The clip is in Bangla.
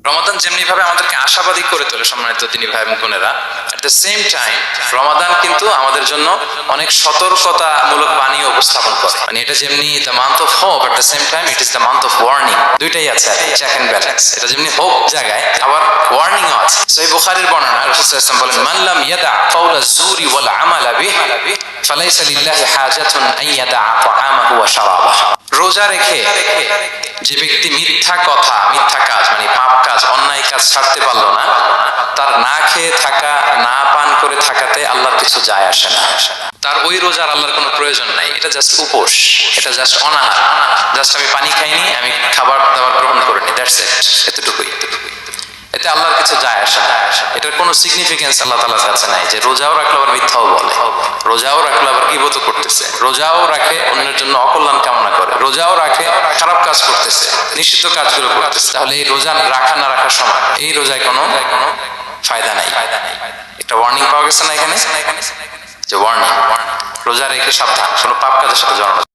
রমাদান যেমনি ভাবে আমাদেরকে আশাবাদী করে তোলে সম্মানিত দিনী ভাই এবং বোনেরা, এট দ্য সেম টাইম রমাদান কিন্তু আমাদের জন্য অনেক সতর্কতামূলক বাণী উপস্থাপন করে। মানে এটা যেমনি the month of hope, at the same time it is the month of warning. দুইটাই আছে, চেক এন্ড ব্যালেন্স। এটা যেমনি হোপ জায়গায় আবার ওয়ার্নিং ও আছে। সহিহ বুখারীর বর্ণনা, রাসূল সাল্লাল্লাহু আলাইহি ওয়াসাল্লাম বলেন, মান লাম ইয়াদা কাওলা যুরি ওয়াল আমালা বিহি ফালাইসা লিল্লাহি হাজাতুন আন ইয়াদা তাআমাহু ওয়া শারাবাহু। রোজা রেখে যে ব্যক্তি মিথ্যা কথা, মিথ্যা কাজ মানে পাপ কাজ, অন্যায় কাজ ছাড়তে পারলো না, তার না খেয়ে থাকা, না পান করে থাকাতে আল্লাহর কিছু যায় আসে না। তার ওই রোজার আল্লাহর কোনো প্রয়োজন নাই। এটা জাস্ট উপোস, এটা জাস্ট অনাহার, জাস্ট আমি পানি খাইনি, আমি খাবার দাবার গ্রহণ করিনি, দ্যাটস ইট, এতটুকুই। এতে আল্লাহর কিছু যায় আসে না। এটার কোনো সিগনিফিকেন্স আল্লাহ তাআলার কাছে নাই যে রোজাও রাখলো আবার মিথ্যাও বলে, রোজাও রাখলো আবার গীবত করতেছে, রোজাও রাখে অন্যের জন্য অকল্যাণ কামনা করে, রোজাও রাখে খারাপ কাজ করতেছে, নিষিদ্ধ কাজগুলো করতেছে। তাহলে এই রোজা রাখা না রাখার সময় এই রোজায় কোনো ফায়দা নাই। একটা ওয়ার্নিং পাওয়া গেছে না এখানে, যে ওয়ার্নিং, রোজা রেখে সাবধান, কোনো পাপ কাজের সাথে জড়ানো।